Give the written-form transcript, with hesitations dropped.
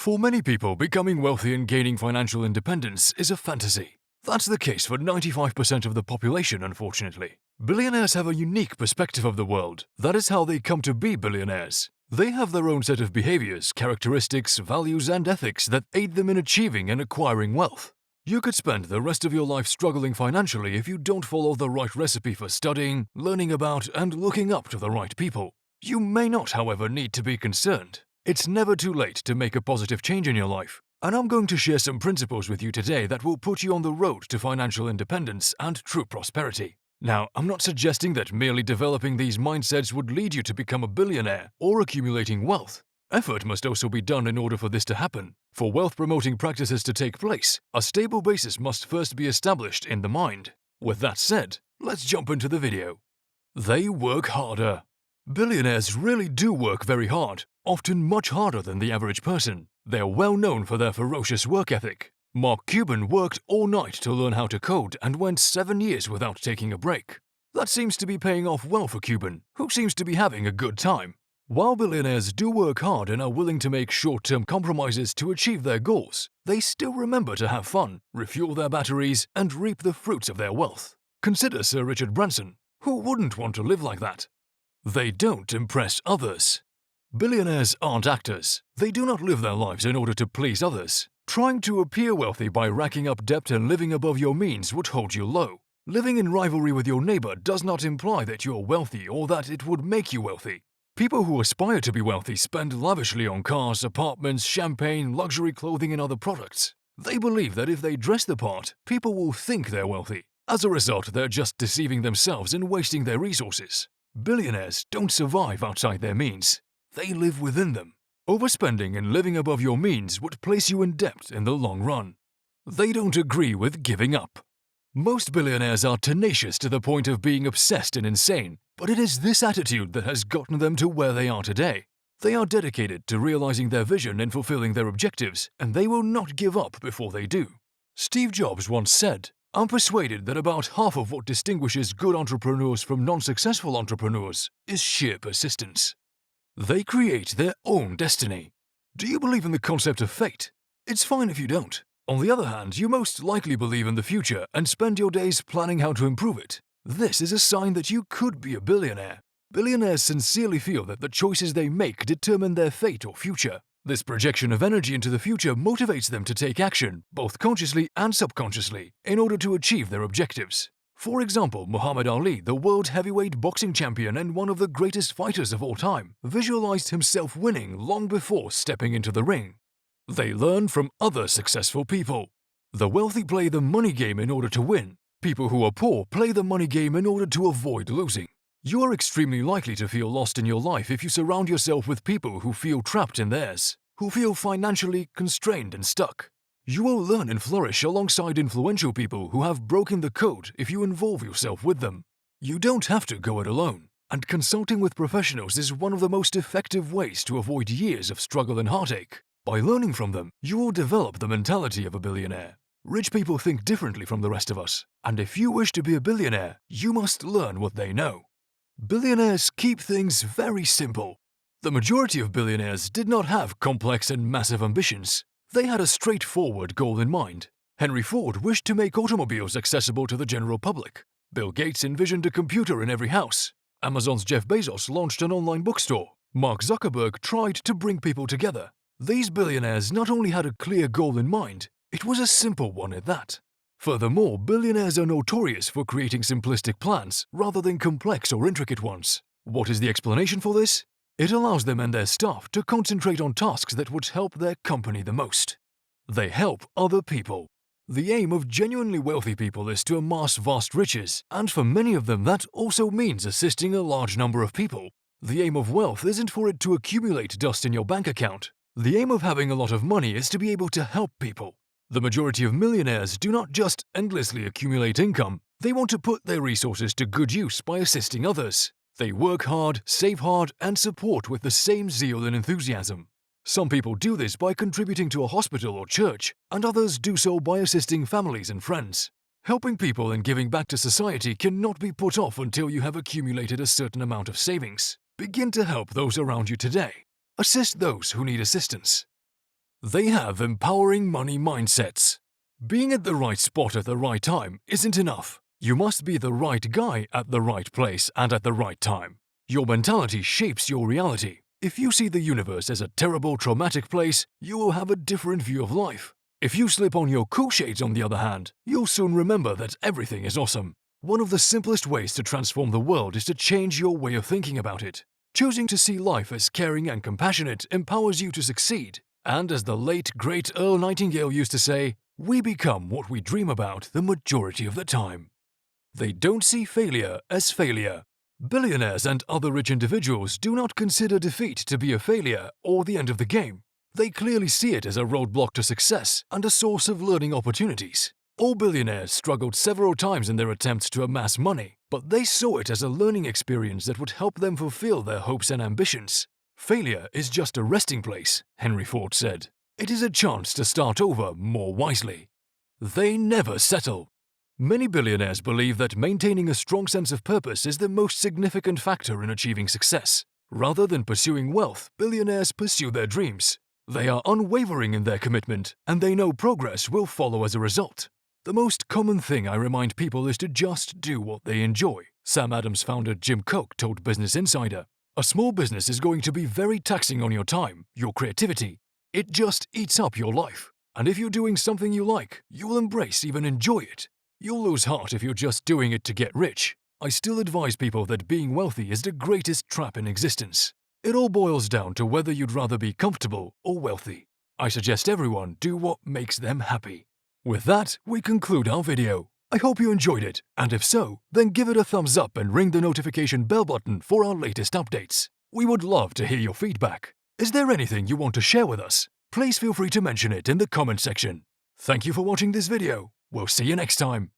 For many people, becoming wealthy and gaining financial independence is a fantasy. That's the case for 95% of the population, unfortunately. Billionaires have a unique perspective of the world. That is how they come to be billionaires. They have their own set of behaviors, characteristics, values, and ethics that aid them in achieving and acquiring wealth. You could spend the rest of your life struggling financially if you don't follow the right recipe for studying, learning about, and looking up to the right people. You may not, however, need to be concerned. It's never too late to make a positive change in your life, and I'm going to share some principles with you today that will put you on the road to financial independence and true prosperity. Now, I'm not suggesting that merely developing these mindsets would lead you to become a billionaire or accumulating wealth. Effort must also be done in order for this to happen. For wealth-promoting practices to take place, a stable basis must first be established in the mind. With that said, let's jump into the video. They work harder. Billionaires really do work very hard, often much harder than the average person. They're well known for their ferocious work ethic. Mark Cuban worked all night to learn how to code and went 7 years without taking a break. That seems to be paying off well for Cuban, who seems to be having a good time. While billionaires do work hard and are willing to make short-term compromises to achieve their goals, they still remember to have fun, refuel their batteries, and reap the fruits of their wealth. Consider Sir Richard Branson. Who wouldn't want to live like that? They don't impress others. Billionaires aren't actors. They do not live their lives in order to please others. Trying to appear wealthy by racking up debt and living above your means would hold you low. Living in rivalry with your neighbor does not imply that you're wealthy or that it would make you wealthy. People who aspire to be wealthy spend lavishly on cars, apartments, champagne, luxury clothing, and other products. They believe that if they dress the part, people will think they're wealthy. As a result, they're just deceiving themselves and wasting their resources. Billionaires don't survive outside their means. They live within them. Overspending and living above your means would place you in debt in the long run. They don't agree with giving up. Most billionaires are tenacious to the point of being obsessed and insane, but it is this attitude that has gotten them to where they are today. They are dedicated to realizing their vision and fulfilling their objectives, and they will not give up before they do. Steve Jobs once said, "I'm persuaded that about half of what distinguishes good entrepreneurs from non-successful entrepreneurs is sheer persistence." They create their own destiny. Do you believe in the concept of fate? It's fine if you don't. On the other hand, you most likely believe in the future and spend your days planning how to improve it. This is a sign that you could be a billionaire. Billionaires sincerely feel that the choices they make determine their fate or future. This projection of energy into the future motivates them to take action, both consciously and subconsciously, in order to achieve their objectives. For example, Muhammad Ali, the world heavyweight boxing champion and one of the greatest fighters of all time, visualized himself winning long before stepping into the ring. They learn from other successful people. The wealthy play the money game in order to win. People who are poor play the money game in order to avoid losing. You are extremely likely to feel lost in your life if you surround yourself with people who feel trapped in theirs, who feel financially constrained and stuck. You will learn and flourish alongside influential people who have broken the code if you involve yourself with them. You don't have to go it alone, and consulting with professionals is one of the most effective ways to avoid years of struggle and heartache. By learning from them, you will develop the mentality of a billionaire. Rich people think differently from the rest of us, and if you wish to be a billionaire, you must learn what they know. Billionaires keep things very simple. The majority of billionaires did not have complex and massive ambitions. They had a straightforward goal in mind. Henry Ford wished to make automobiles accessible to the general public. Bill Gates envisioned a computer in every house. Amazon's Jeff Bezos launched an online bookstore. Mark Zuckerberg tried to bring people together. These billionaires not only had a clear goal in mind, it was a simple one at that. Furthermore, billionaires are notorious for creating simplistic plans rather than complex or intricate ones. What is the explanation for this? It allows them and their staff to concentrate on tasks that would help their company the most. They help other people. The aim of genuinely wealthy people is to amass vast riches, and for many of them that also means assisting a large number of people. The aim of wealth isn't for it to accumulate dust in your bank account. The aim of having a lot of money is to be able to help people. The majority of millionaires do not just endlessly accumulate income, they want to put their resources to good use by assisting others. They work hard, save hard, and support with the same zeal and enthusiasm. Some people do this by contributing to a hospital or church, and others do so by assisting families and friends. Helping people and giving back to society cannot be put off until you have accumulated a certain amount of savings. Begin to help those around you today. Assist those who need assistance. They have empowering money mindsets. Being at the right spot at the right time isn't enough. You must be the right guy at the right place and at the right time. Your mentality shapes your reality. If you see the universe as a terrible, traumatic place, you will have a different view of life. If you slip on your cool shades, on the other hand, you'll soon remember that everything is awesome. One of the simplest ways to transform the world is to change your way of thinking about it. Choosing to see life as caring and compassionate empowers you to succeed. And as the late, great Earl Nightingale used to say, we become what we dream about the majority of the time. They don't see failure as failure. Billionaires and other rich individuals do not consider defeat to be a failure or the end of the game. They clearly see it as a roadblock to success and a source of learning opportunities. All billionaires struggled several times in their attempts to amass money, but they saw it as a learning experience that would help them fulfill their hopes and ambitions. Failure is just a resting place, Henry Ford said. It is a chance to start over more wisely. They never settle. Many billionaires believe that maintaining a strong sense of purpose is the most significant factor in achieving success. Rather than pursuing wealth, billionaires pursue their dreams. They are unwavering in their commitment, and they know progress will follow as a result. The most common thing I remind people is to just do what they enjoy. Sam Adams founder Jim Koch told Business Insider, "A small business is going to be very taxing on your time, your creativity. It just eats up your life. And if you're doing something you like, you will embrace, even enjoy it. You'll lose heart if you're just doing it to get rich. I still advise people that being wealthy is the greatest trap in existence. It all boils down to whether you'd rather be comfortable or wealthy. I suggest everyone do what makes them happy." With that, we conclude our video. I hope you enjoyed it, and if so, then give it a thumbs up and ring the notification bell button for our latest updates. We would love to hear your feedback. Is there anything you want to share with us? Please feel free to mention it in the comment section. Thank you for watching this video. We'll see you next time.